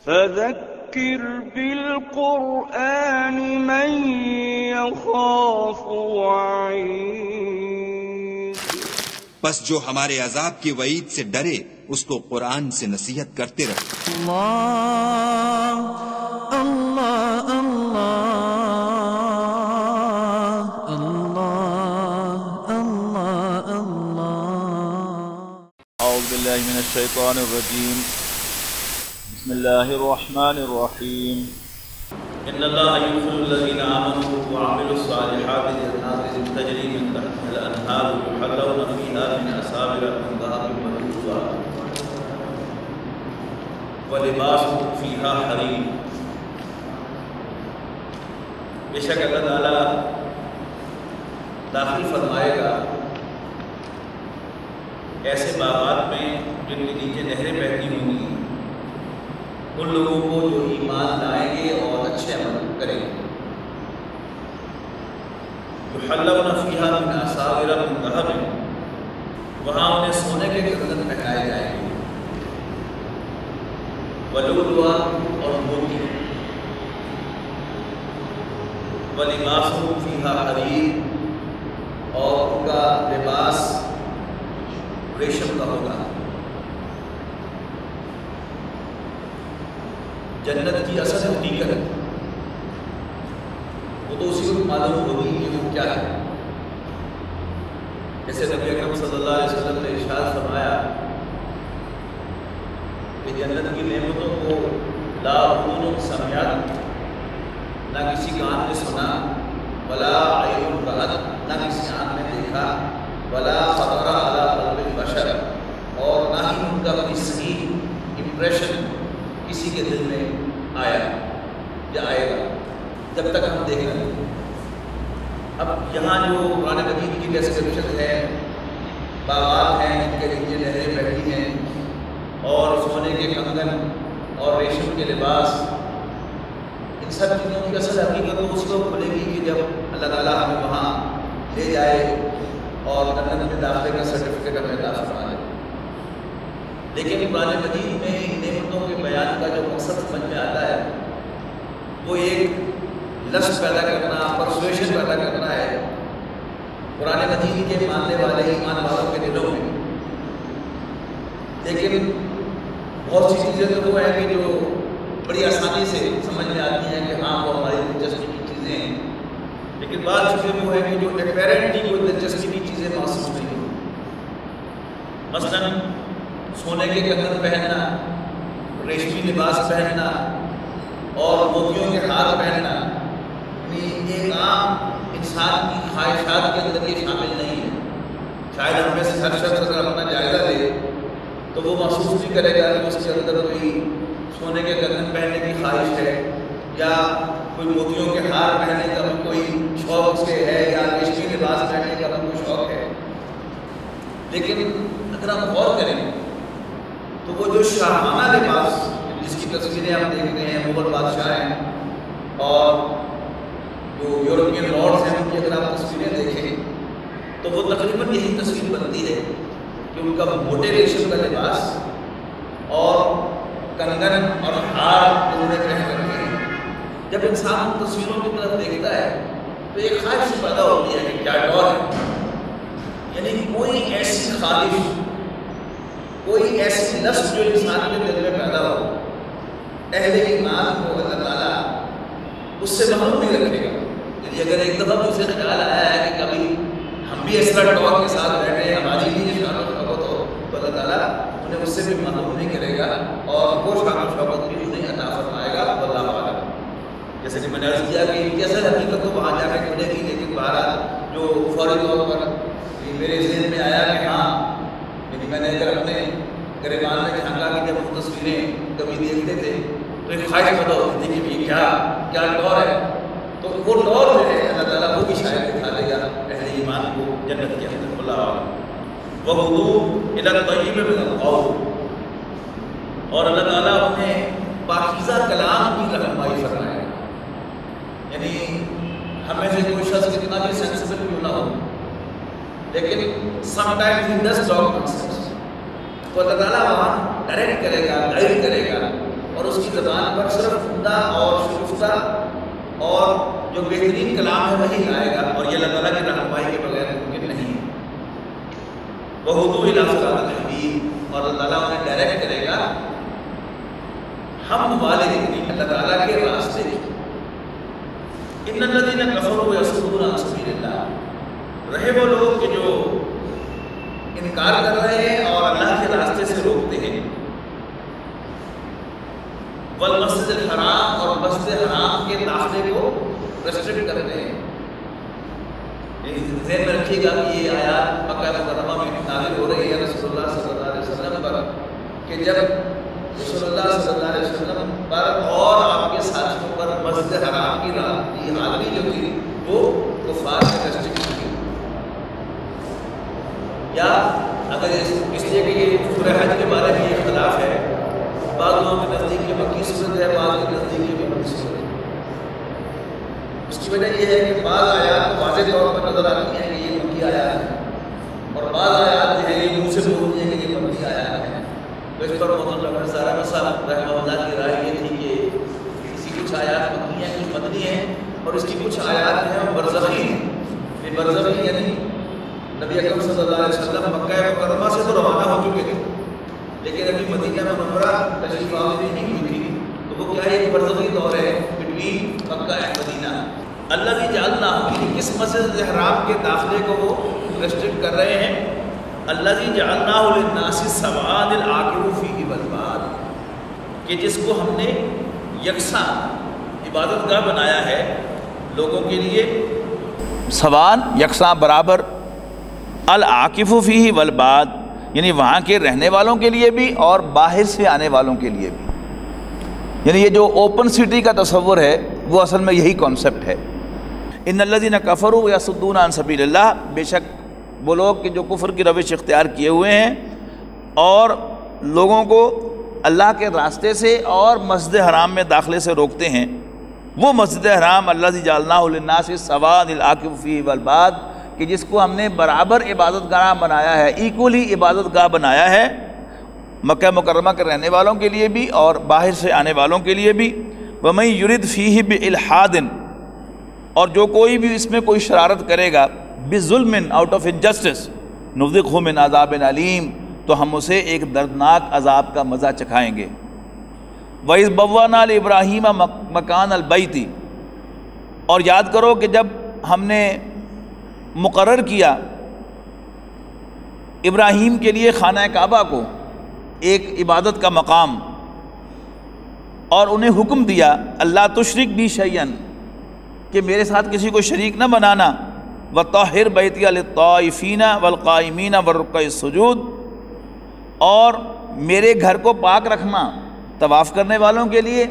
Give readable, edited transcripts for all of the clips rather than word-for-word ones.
فذكر بالقرآن من يخاف وعيد۔ بس جو ہمارے عذاب کی وعید سے ڈرے اس کو قرآن سے نصیحت کرتے رہو۔ اللہ اللہ اللہ اللہ اللہ۔ اعوذ باللہ من الشیطان الرجیم، بسم اللہ الرحمن الرحیم۔ ان اللہ یدخل الذین آمنوا وعملوا الصالحات جنات تجری من تحتها الانہار یحلون فیہا من اساور من ذهب ولؤلؤا ولباسهم فیہا حریر۔ بے شک اللہ تعالیٰ داخل فرمائے گا ایسے باغات میں جن کے نیچے نہریں بہتی ہوں گی ان لوگوں کو جو ایمان لائیں گے اور اچھے عمل کریں گے۔ یحلون فیہا من اساور من ذہب، وہاں انہیں سونے کے گردن پہنائے جائیں گے، ولؤلؤا اور موتی، ولباسهم فیہا حریر اور ان کا لباس ریشم کا ہوگا۔ جنت کی اصل حقیقت وہ تو اسی کو معلوم ہوگی کہ وہ کیا ہے۔ جیسے نبی اکرم صلی اللہ علیہ وسلم نے ارشاد فرمایا کہ جنت کی نعمتوں کو لا اذن سمعت، نہ کسی کان نے سنا، ولا عین رأت، نہ کسی آنکھ نے دیکھا، ولا خطر علی قلب البشر، اور نہ ہی ان کا کوئی صحیح امپریشن کسی کے دل میں آیا یا آئے گا جب تک ہم دیکھ رہے ہیں۔ اب یہاں جو قرآن مجید کی ڈسکرپشن ہے، باغات ہیں جن کے نیچے نہریں بہتی ہیں اور سونے کے کنگن اور ریشم کے لباس، ان سب چیزوں کی اصل حقیقت تو اس کو کھلے گی کہ جب اللہ تعالیٰ ہمیں وہاں لے جائے اور جنت میں داخلے کا سرٹیفکیٹ ہمیں عطا فرما دے۔ لیکن قرآن مجید میں ان نعمتوں کے بیان کا جو مقصد سمجھ میں آتا ہے وہ ایک لفظ پیدا کرنا، پرسویشن پیدا کرنا ہے قرآن مجید کے ماننے والے ایمان والوں کے دلوں میں۔ لیکن بہت سی چیزیں تو وہ ہیں کہ جو بڑی آسانی سے سمجھ میں آتی ہیں کہ ہاں وہ ہماری دلچسپی کی چیزیں ہیں، لیکن بعض چیزیں وہ ہیں کہ جو اپیرنٹلی کوئی دلچسپی کی چیزیں محسوس نہیں ہوتی۔ مثلاً سونے کے کنگن پہننا، ریشمی لباس پہننا اور موتیوں کے ہار پہننا، ایک عام انسان کی خواہشات کے اندر یہ شامل نہیں ہے۔ شاید ہم میں سے ہر شخص اگر اپنا جائزہ لے تو وہ محسوس نہیں کرے گا کہ اس کے اندر کوئی سونے کے کنگن پہننے کی خواہش ہے یا کوئی موتیوں کے ہار پہننے کا کوئی شوق اس کے ہے یا ریشمی لباس پہننے کا کوئی شوق ہے۔ لیکن اگر ہم غور کریں تو وہ جو شاہانہ لباس جس کی تصویریں ہم دیکھتے ہیں، مغل بادشاہ ہیں اور جو یورپین لارڈز ہیں ان کی اگر آپ تصویریں دیکھیں تو وہ تقریباً یہی تصویر بنتی ہے کہ ان کا موٹے ریشم کا لباس اور کنگن اور ہار انہوں نے پہن رکھے ہیں۔ جب انسان ان تصویروں کی طرف دیکھتا ہے تو ایک خواہش پیدا ہوتی ہے کہ کیا دور ہے، یعنی کوئی ایسی خواہش، کوئی ایسی نفس جو انسان کے دل میں پیدا ہو، اہل ایمان کو اللہ تعالیٰ اس سے محروم نہیں رکھے گا۔ یعنی اگر ایک دفعہ اسے خیال آیا ہے کہ کبھی ہم بھی اس طرح ٹاک کے ساتھ بیٹھے، ہماری بھی یہ شان و شوکت ہو، تو اللہ تعالیٰ انہیں اس سے بھی محروم نہیں کرے گا اور وہ شان و شوکت بھی انہیں عطا فرمائے گا۔ واللہ اعلم۔ جیسے کہ میں نے عرض کیا کہ ان کی اصل حقیقت تو وہاں جا کے کھلے گی، لیکن بہرحال جو فوری طور پر میرے ذہن میں آیا کہ ہاں، یعنی میں نے اگر اپنے گریبان میں جھانکا کہ جب وہ تصویریں کبھی دیکھتے تھے تو ایک خواہش پیدا ہوتی تھی کہ یہ کیا دور ہے، تو وہ دور جو ہے اللہ تعالیٰ وہ بھی شاید دکھا دے گا اہل ایمان کو جنت کے اندر۔ اللہ عالم۔ وَهُدُوا إِلَى الطَّيِّبِ مِنَ الْقَوْلِ، اور اللہ تعالیٰ انہیں پاکیزہ کلام کی رہنمائی فرمائے گا۔ یعنی ہمیں سے کوئی شخص کتنا بھی سینسیبل کیوں نہ ہو، لیکن some times he does talk nonsense, تو اللہ تعالیٰ وہاں ڈائریکٹ کرے گا، گائیڈ کرے گا اور اس کی زبان پر صرف عمدہ اور شگفتہ اور جو بہترین کلام ہے وہی لائے گا، اور یہ اللہ تعالیٰ کی رہنمائی کے بغیر ممکن نہیں ہے۔ وَهُدُوا إِلَىٰ صِرَاطِ الْحَمِيدِ، اور اللہ تعالیٰ انہیں ڈائریکٹ کرے گا ہم والے اللہ تعالیٰ کے راستے کی۔ إِنَّ الَّذِينَ كَفَرُوا وَيَصُدُّونَ عَن سَبِيلِ اللَّهِ، رہے وہ لوگ کہ جو انکار کر رہے ہیں اور اللہ کے راستے سے روکتے ہیں، والمسجد الحرام، اور مسجد حرام کے داخلے کو ریسٹرکٹ کرتے ہیں۔ ذہن میں رکھیے گا کہ یہ آیات مکہ مکرمہ میں نازل ہو رہی ہے رسول اللہ صلی اللہ علیہ وسلم پر، کہ جب رسول اللہ صلی اللہ علیہ وسلم پر اور آپ کے ساتھیوں پر مسجد حرام کی حاضری جو تھی وہ کفار سے ریسٹرکٹ کی، یا اگر اس لیے کہ یہ سورہ حج کے بارے میں یہ اختلاف ہے، بعض لوگوں کے نزدیک یہ مکی صورت ہے، بعض کے نزدیک یہ مکی صورت ہے۔ اس کی وجہ یہ ہے کہ بعض آیات واضح طور پر نظر آتی ہیں کہ یہ مکی آیات ہے، اور بعض آیات جو ہے یہ منہ سے بولتی ہیں کہ یہ مکی آیات ہے۔ تو اس پر محمد ڈاکٹر سارا صاحب رحمہ اللہ کی رائے یہ تھی کہ اس کی کچھ آیات مکی ہیں، کچھ مدنی ہیں، اور اس کی کچھ آیات ہیں برزخی ہیں۔ یہ برزخی یعنی نبی اکرم صلی اللہ علیہ وسلم مکہ مکرمہ سے تو روانہ ہو چکے تھے، لیکن ابھی مدینہ منورہ تشریف آوری نہیں ہوئی تھی، تو وہ کیا ہے، ایک برزخی دور ہے بٹوین مکہ اور مدینہ۔ اللہ بھی جعلنا، کس مسجد الحرام کے داخلے کو وہ ریسٹرکٹ کر رہے ہیں، اللہ جی جعلنا للناس سواء العاکف فیہ والباد، کہ جس کو ہم نے یکساں عبادت گاہ بنایا ہے لوگوں کے لیے، سواء یکساں برابر، العاکف فیہ والباد یعنی وہاں کے رہنے والوں کے لیے بھی اور باہر سے آنے والوں کے لیے بھی، یعنی یہ جو اوپن سٹی کا تصور ہے وہ اصل میں یہی کانسیپٹ ہے۔ ان الذین کفروا ویصدون عن سبیل اللہ، بے شک وہ لوگ کہ جو کفر کی روش اختیار کیے ہوئے ہیں اور لوگوں کو اللہ کے راستے سے اور مسجد حرام میں داخلے سے روکتے ہیں، وہ مسجد حرام الذی جعلناہ للناس سواء العاکف فیہ والباد، کہ جس کو ہم نے برابر عبادت گاہ بنایا ہے، ایکولی عبادت گاہ بنایا ہے مکہ مکرمہ کے رہنے والوں کے لیے بھی اور باہر سے آنے والوں کے لیے بھی۔ وَمَن يُرِدْ فِيهِ بِإِلْحَادٍ، اور جو کوئی بھی اس میں کوئی شرارت کرے گا، بِظُلْمٍ آؤٹ آف انجسٹس، نُذِقْهُ مِنْ عَذَابٍ عَلِيمٍ، تو ہم اسے ایک دردناک عذاب کا مزہ چکھائیں گے۔ وَإِذْ بَوَّأْنَا لِإِبْرَاهِيمَ مَكَانَ الْبَيْتِ، اور یاد کرو کہ جب ہم نے مقرر کیا ابراہیم کے لیے خانہ کعبہ کو ایک عبادت کا مقام، اور انہیں حکم دیا اللہ تشرک بی شیئا، کہ میرے ساتھ کسی کو شریک نہ بنانا، وطہر بیتی للطائفین والقائمین والرکع السجود، اور میرے گھر کو پاک رکھنا طواف کرنے والوں کے لیے،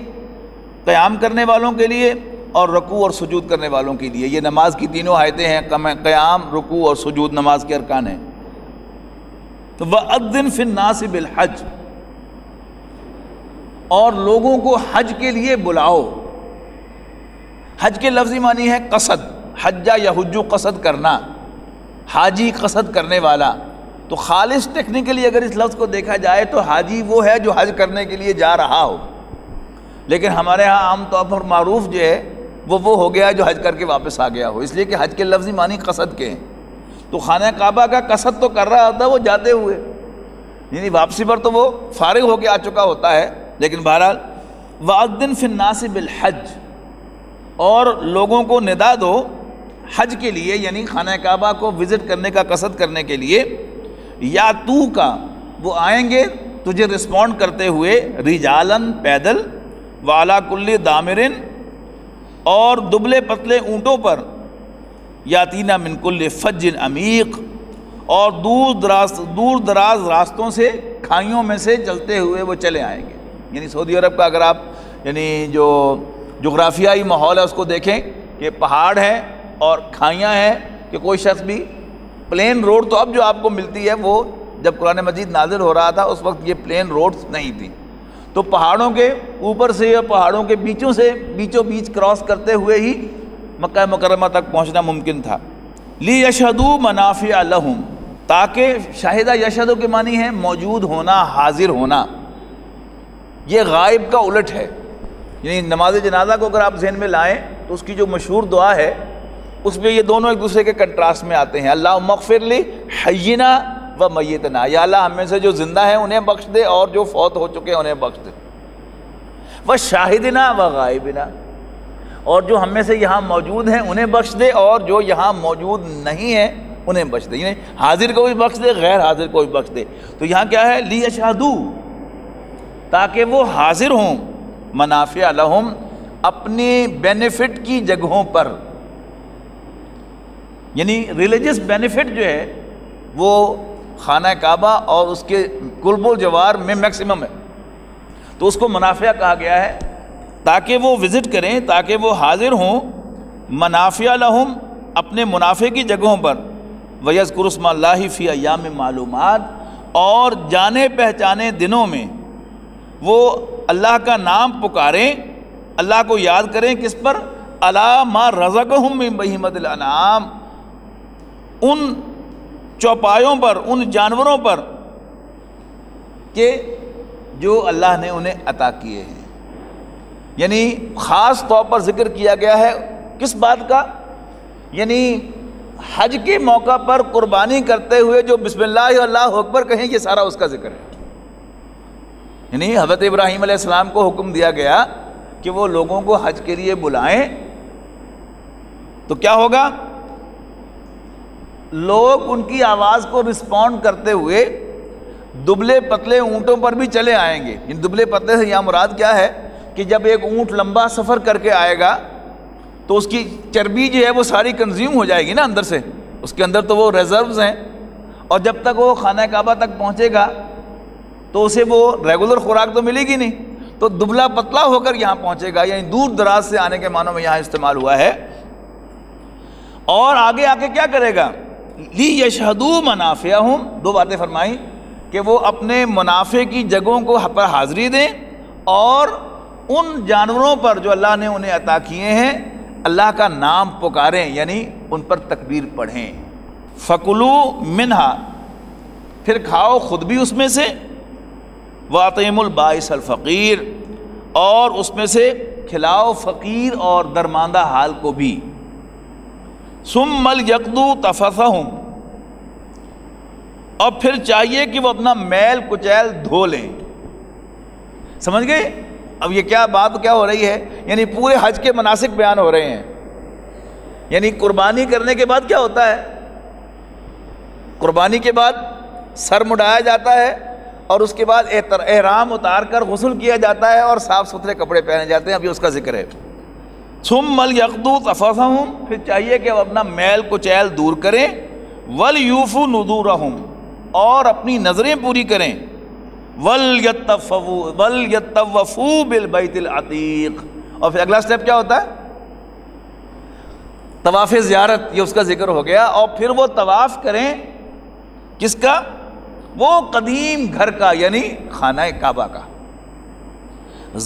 قیام کرنے والوں کے لیے اور رکوع اور سجود کرنے والوں کے لیے۔ یہ نماز کی تینوں آیتیں ہیں، قیام، رکوع اور سجود نماز کے ارکان ہیں۔ تو وَأَذِّن فِي النَّاسِ بِالْحَجِّ، اور لوگوں کو حج کے لیے بلاؤ۔ حج کے لفظی معنی ہے قصد، حجہ یحجو قصد کرنا، حاجی قصد کرنے والا۔ تو خالص ٹیکنیکلی اگر اس لفظ کو دیکھا جائے تو حاجی وہ ہے جو حج کرنے کے لیے جا رہا ہو، لیکن ہمارے ہاں عام طور پر معروف جو ہے وہ ہو گیا جو حج کر کے واپس آ گیا ہو، اس لیے کہ حج کے لفظی معنی قصد کے ہیں۔ تو خانہ کعبہ کا قصد تو کر رہا ہوتا ہے وہ جاتے ہوئے، یعنی واپسی پر تو وہ فارغ ہو کے آ چکا ہوتا ہے، لیکن بہرحال وَأَذِّن فِي النَّاسِ بِالْحَجِّ، اور لوگوں کو ندا دو حج کے لیے، یعنی خانہ کعبہ کو وزٹ کرنے کا قصد کرنے کے لیے، یا تو کا وہ آئیں گے تجھے رسپونڈ کرتے ہوئے، رجالن پیدل، وعلی کل دامرن، اور دبلے پتلے اونٹوں پر، یاتینا من کل فج عمیق، اور دور دراز راستوں سے، کھائیوں میں سے چلتے ہوئے وہ چلے آئیں گے۔ یعنی سعودی عرب کا اگر آپ یعنی جو جغرافیائی ماحول ہے اس کو دیکھیں کہ پہاڑ ہے اور کھائیاں ہیں، کہ کوئی شخص بھی پلین روڈ تو اب جو آپ کو ملتی ہے وہ جب قرآن مجید نازل ہو رہا تھا اس وقت یہ پلین روڈز نہیں تھی، تو پہاڑوں کے اوپر سے یا پہاڑوں کے بیچوں سے بیچوں بیچ کراس کرتے ہوئے ہی مکہ مکرمہ تک پہنچنا ممکن تھا۔ لِيَشْهَدُوا مَنَافِعَ لَهُمْ، تاکہ شاہدہ یشہدو کے معنی ہے موجود ہونا، حاضر ہونا، یہ غائب کا الٹ ہے. یعنی نماز جنازہ کو اگر آپ ذہن میں لائیں تو اس کی جو مشہور دعا ہے اس میں یہ دونوں ایک دوسرے کے کنٹراسٹ میں آتے ہیں. اللہم اغفر لی حینا و میتنا، یا اللہ ہم میں سے جو زندہ ہیں انہیں بخش دے اور جو فوت ہو چکے ہیں انہیں بخش دے. و شاہدنا و غائبنا، اور جو ہم میں سے یہاں موجود ہیں انہیں بخش دے اور جو یہاں موجود نہیں ہیں انہیں بخش دے. یعنی حاضر کو بھی بخش دے، غیر حاضر کو بھی بخش دے. تو یہاں کیا ہے؟ لیشہدوا، تاکہ وہ حاضر ہوں، منافع لہم، اپنی بینیفٹ کی جگہوں پر. یعنی ریلیجس بینیفٹ جو ہے وہ خانہ کعبہ اور اس کے قرب و جوار میں میکسیمم ہے، تو اس کو منافع کہا گیا ہے تاکہ وہ وزٹ کریں، تاکہ وہ حاضر ہوں. منافع لہم، اپنے منافع کی جگہوں پر. وَيَذْكُرُ اسْمَ اللَّهِ فِي أَيَّامٍ مَعْلُومَاتٍ، اور جانے پہچانے دنوں میں وہ اللہ کا نام پکاریں، اللہ کو یاد کریں. کس پر؟ عَلَىٰ مَا رَزَقَهُم مِّن بَهِیمَةِ الْأَنْعَامِ، ان چوپایوں پر، ان جانوروں پر کہ جو اللہ نے انہیں عطا کیے ہیں. یعنی خاص طور پر ذکر کیا گیا ہے کس بات کا؟ یعنی حج کے موقع پر قربانی کرتے ہوئے جو بسم اللہ اللہ اکبر کہیں، یہ سارا اس کا ذکر ہے. یعنی حضرت ابراہیم علیہ السلام کو حکم دیا گیا کہ وہ لوگوں کو حج کے لیے بلائیں، تو کیا ہوگا؟ لوگ ان کی آواز کو رسپونڈ کرتے ہوئے دبلے پتلے اونٹوں پر بھی چلے آئیں گے. ان دبلے پتلے سے یہاں مراد کیا ہے کہ جب ایک اونٹ لمبا سفر کر کے آئے گا تو اس کی چربی جو ہے وہ ساری کنزیوم ہو جائے گی نا اندر سے، اس کے اندر تو وہ ریزروز ہیں، اور جب تک وہ خانہ کعبہ تک پہنچے گا تو اسے وہ ریگولر خوراک تو ملے گی نہیں، تو دبلا پتلا ہو کر یہاں پہنچے گا. یعنی دور دراز سے آنے کے معنوں میں یہاں استعمال ہوا ہے. اور آگے آ کے کیا کرے گا؟ لیشہدوا منافعہم، دو باتیں فرمائیں کہ وہ اپنے منافع کی جگہوں کو پر حاضری دیں اور ان جانوروں پر جو اللہ نے انہیں عطا کیے ہیں اللہ کا نام پکاریں، یعنی ان پر تکبیر پڑھیں. فَكُلُوا مِنْهَا، پھر کھاؤ خود بھی اس میں سے. وَأَطْعِمُوا الْبَائِسَ الْفَقِيرَ، اور اس میں سے کھلاؤ فقیر اور درماندہ حال کو بھی. ثُمَّ لْيَقْضُوا تَفَثَهُمْ، اور پھر چاہیے کہ وہ اپنا میل کچیل دھو لیں. سمجھ گئے؟ اب یہ کیا بات کیا ہو رہی ہے؟ یعنی پورے حج کے مناسک بیان ہو رہے ہیں. یعنی قربانی کرنے کے بعد کیا ہوتا ہے؟ قربانی کے بعد سر مڈایا جاتا ہے اور اس کے بعد احرام اتار کر غسل کیا جاتا ہے اور صاف ستھرے کپڑے پہنے جاتے ہیں. ابھی اس کا ذکر ہے. ثُمَّ لْيَقْضُوا تَفَثَهُمْ، پھر چاہیے کہ وہ اپنا میل کچیل دور کریں. وَلْيُوفُوا نُذُورَهُمْ، اور اپنی نظریں پوری کریں. وَلْيَطَّوَّفُوا بِالْبَيْتِ الْعَتِيقِ، اور پھر اگلا سٹیپ کیا ہوتا ہے؟ طواف زیارت، یہ اس کا ذکر ہو گیا. اور پھر وہ طواف کریں کس کا؟ وہ قدیم گھر کا، یعنی خانہ کعبہ کا.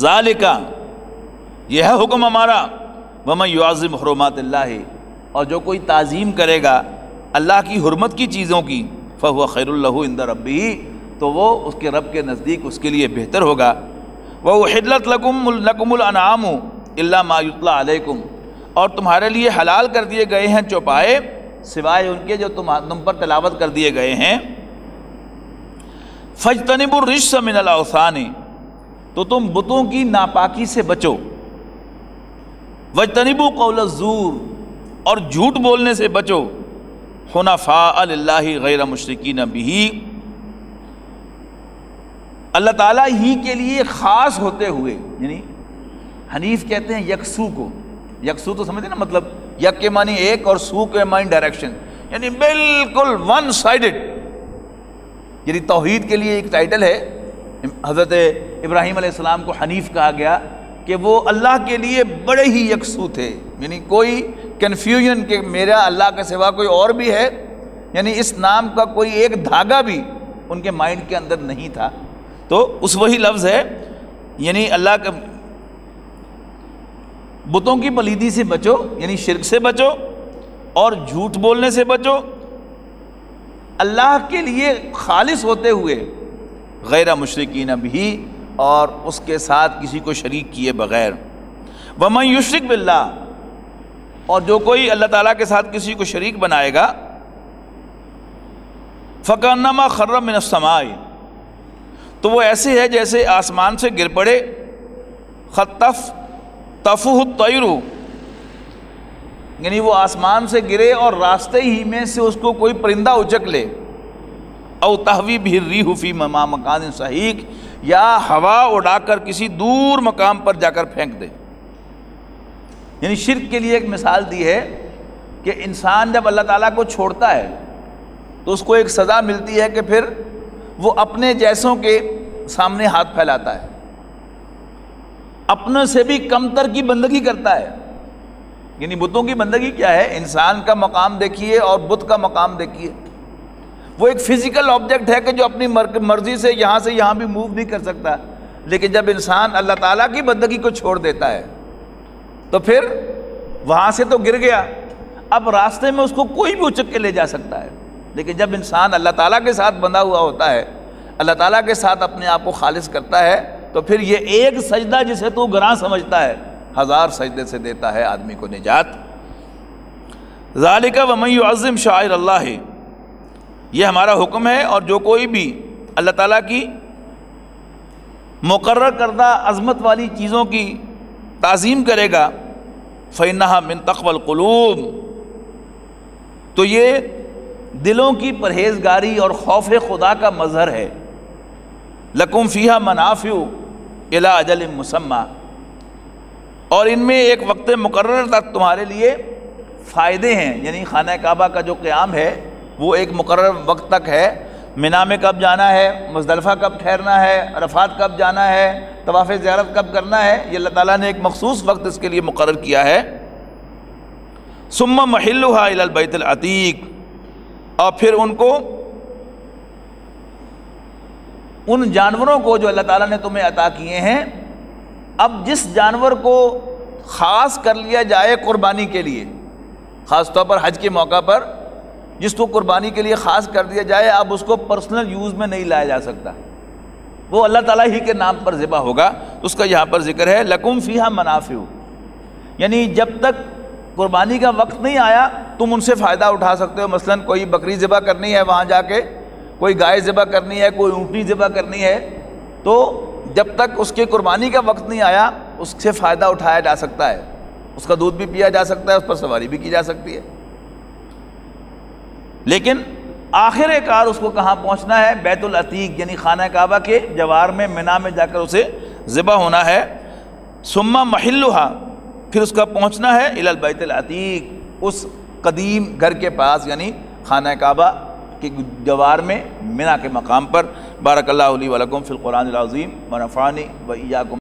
ذالک، یہ ہے حکم ہمارا. وَمَن يُعَظِّمْ حُرُمَاتِ اللَّهِ، اور جو کوئی تعظیم کرے گا اللہ کی حرمت کی چیزوں کی، فَهُوَ خَيْرٌ لَهُ عِندَ رَبِّهِ، تو وہ اس کے رب کے نزدیک اس کے لیے بہتر ہوگا. وَأُحِلَّتْ لَكُمُ الْأَنْعَامُ إِلَّا مَا يُتْلَىٰ عَلَيْكُمْ، اور تمہارے لیے حلال کر دیے گئے ہیں چوپائے سوائے ان کے جو تم پر تلاوت کر دیے گئے ہیں. فَاجْتَنِبُوا الرِّجْسَ مِنَ الْأَوْثَانِ، تو تم بتوں کی ناپاکی سے بچو. وَاجْتَنِبُوا قَوْلَ الزُّورِ، اور جھوٹ بولنے سے بچو. حُنَفَاءَ لِلَّهِ غَيْرَ مُشْرِكِينَ بِهِ، اللہ تعالیٰ ہی کے لیے خاص ہوتے ہوئے. یعنی حنیف کہتے ہیں یکسو کو. یکسو تو سمجھتے نا، مطلب یک کے معنی ایک اور سو کے معنی ڈائریکشن، یعنی بالکل ون سائیڈڈ. یعنی توحید کے لیے ایک ٹائٹل ہے. حضرت ابراہیم علیہ السلام کو حنیف کہا گیا کہ وہ اللہ کے لیے بڑے ہی یکسو تھے. یعنی کوئی کنفیوژن کہ میرا اللہ کے سوا کوئی اور بھی ہے، یعنی اس نام کا کوئی ایک دھاگا بھی ان کے مائنڈ کے اندر نہیں تھا. تو اس وہی لفظ ہے، یعنی اللہ کے بتوں کی پلیدی سے بچو، یعنی شرک سے بچو اور جھوٹ بولنے سے بچو، اللہ کے لیے خالص ہوتے ہوئے. غیر مشرکین بھی، اور اس کے ساتھ کسی کو شریک کیے بغیر۔ وَمَن يُشْرِكْ بِاللَّهِ، اور جو کوئی اللہ تعالیٰ کے ساتھ کسی کو شریک بنائے گا، فَكَأَنَّمَا خَرَّ مِنَ السَّمَاءِ، تو وہ ایسے ہے جیسے آسمان سے گر پڑے، خَطَّفْتَهُ الطَّيْرُ، یعنی وہ آسمان سے گرے اور راستے ہی میں سے اس کو کوئی پرندہ اچک لے، او تہوی بہ الریح فی مکان سحیق، یا ہوا اڑا کر کسی دور مقام پر جا کر پھینک دے۔ یعنی شرک کے لیے ایک مثال دی ہے کہ انسان جب اللہ تعالیٰ کو چھوڑتا ہے تو اس کو ایک سزا ملتی ہے کہ پھر وہ اپنے جیسوں کے سامنے ہاتھ پھیلاتا ہے، اپنے سے بھی کم تر کی بندگی کرتا ہے۔ یعنی بتوں کی بندگی کیا ہے؟ انسان کا مقام دیکھیے اور بت کا مقام دیکھیے، وہ ایک فزیکل آبجیکٹ ہے کہ جو اپنی مرضی سے یہاں بھی موو نہیں کر سکتا، لیکن جب انسان اللہ تعالیٰ کی بندگی کو چھوڑ دیتا ہے تو پھر وہاں سے تو گر گیا، اب راستے میں اس کو کوئی بھی اچک کے لے جا سکتا ہے، لیکن جب انسان اللہ تعالیٰ کے ساتھ بندھا ہوا ہوتا ہے، اللہ تعالیٰ کے ساتھ اپنے آپ کو خالص کرتا ہے، تو پھر یہ ایک سجدہ جسے تو گراں سمجھتا ہے 1000 سجدے سے دیتا ہے آدمی کو نجات۔ ذالک ومن یعظم شعائر اللہ، یہ ہمارا حکم ہے، اور جو کوئی بھی اللہ تعالیٰ کی مقرر کردہ عظمت والی چیزوں کی تعظیم کرے گا، فإنها من تقوى القلوب، تو یہ دلوں کی پرہیزگاری اور خوف خدا کا مظہر ہے۔ لکم فیہا منافع الی اجل مسمی، اور ان میں ایک وقت مقرر تک تمہارے لیے فائدے ہیں، یعنی خانہ کعبہ کا جو قیام ہے وہ ایک مقرر وقت تک ہے، منا میں کب جانا ہے، مزدلفہ کب ٹھہرنا ہے، عرفات کب جانا ہے، طواف زیارت کب کرنا ہے، یہ اللہ تعالیٰ نے ایک مخصوص وقت اس کے لیے مقرر کیا ہے۔ ثم محلها الی البیت العتیق، اور پھر ان کو، ان جانوروں کو جو اللہ تعالیٰ نے تمہیں عطا کیے ہیں، اب جس جانور کو خاص کر لیا جائے قربانی کے لیے، خاص طور پر حج کے موقع پر جس کو قربانی کے لیے خاص کر دیا جائے، اب اس کو پرسنل یوز میں نہیں لایا جا سکتا، وہ اللہ تعالیٰ ہی کے نام پر ذبح ہوگا، اس کا یہاں پر ذکر ہے۔ لکم فیہا منافع، یعنی جب تک قربانی کا وقت نہیں آیا تم ان سے فائدہ اٹھا سکتے ہو، مثلا کوئی بکری ذبح کرنی ہے وہاں جا کے، کوئی گائے ذبح کرنی ہے، کوئی اونٹنی ذبح کرنی ہے، تو جب تک اس کے قربانی کا وقت نہیں آیا اس سے فائدہ اٹھایا جا سکتا ہے، اس کا دودھ بھی پیا جا سکتا ہے، اس پر سواری بھی کی جا سکتی ہے، لیکن آخر کار اس کو کہاں پہنچنا ہے؟ بیت العتیق، یعنی خانہ کعبہ کے جوار میں منا میں جا کر اسے ذبح ہونا ہے۔ ثم محلها، پھر اس کا پہنچنا ہے الی البیت العتیق، اس قدیم گھر کے پاس، یعنی خانہ کعبہ کے جوار میں منا کے مقام پر۔ بارک اللہ لی و لکم فی القرآن العظیم ونفعنی و ایاکم